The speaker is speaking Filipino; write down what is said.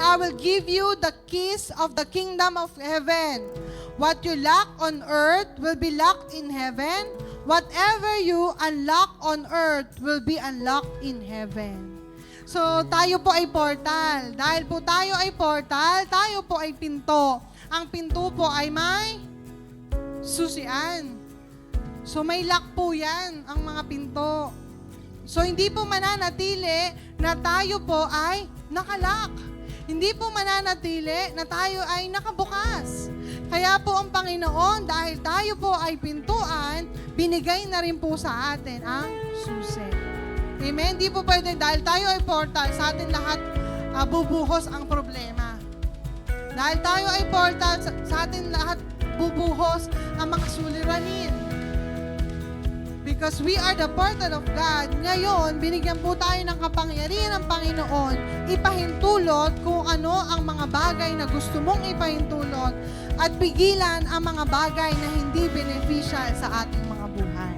I will give you the keys of the kingdom of heaven. What you lack on earth will be lacked in heaven. Whatever you unlock on earth will be unlocked in heaven. So, tayo po ay portal. Dahil po tayo ay portal, tayo po ay pinto. Ang pinto po ay may susian. So, may lock po yan, ang mga pinto. So, hindi po mananatili na tayo po ay nakalock. Hindi po mananatili na tayo ay nakabukas. Kaya po ang Panginoon, dahil tayo po ay pintuan, binigay na rin po sa atin ang susi. Amen? Hindi po pwede, dahil tayo ay portal, sa atin lahat bubuhos ang problema. Dahil tayo ay portal, sa atin lahat bubuhos ang mga suliranin. Because we are the portal of God. Ngayon, binigyan po tayo ng kapangyarihan ng Panginoon ipahintulot kung ano ang mga bagay na gusto mong ipahintulot at pigilan ang mga bagay na hindi beneficial sa ating mga buhay.